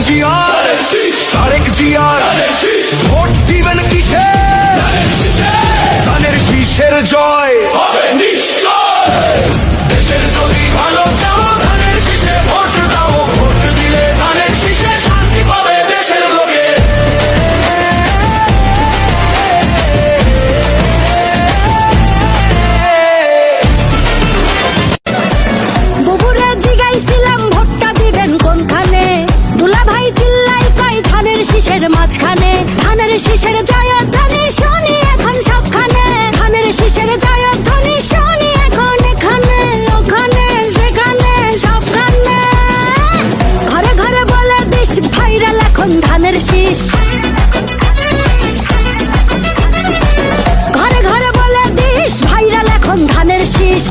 জিয়ার তারেক জিয়ার ভোট দিবেন কিসে ধানের শীষের জয় হবে নিশ্চয়। দেশের যদি ভালো চাও ধানের শীষে ভোট দাও, ভোট দিলে ধানের শীষে শান্তি পাবে দেশের লোকে। বগুড়া জিগাইছিলাম ভোটটা দিবেন কোনখানে, দুলা ভাই চিল্লাই কয় ধানের শীষের মাঝখানে। ধানের শীষের জয়ধ্বনি শুনি এখন সবখানে, ধানের শীষের জয়ধ্বনি শুনি এখন এখানে ওখানে সেখানে সবখানে। ঘরে ঘরে বলে দিস ভাইরাল এখন ধানের শীষ, ঘরে ঘরে বলে দিস ভাইরাল এখন ধানের শীষ।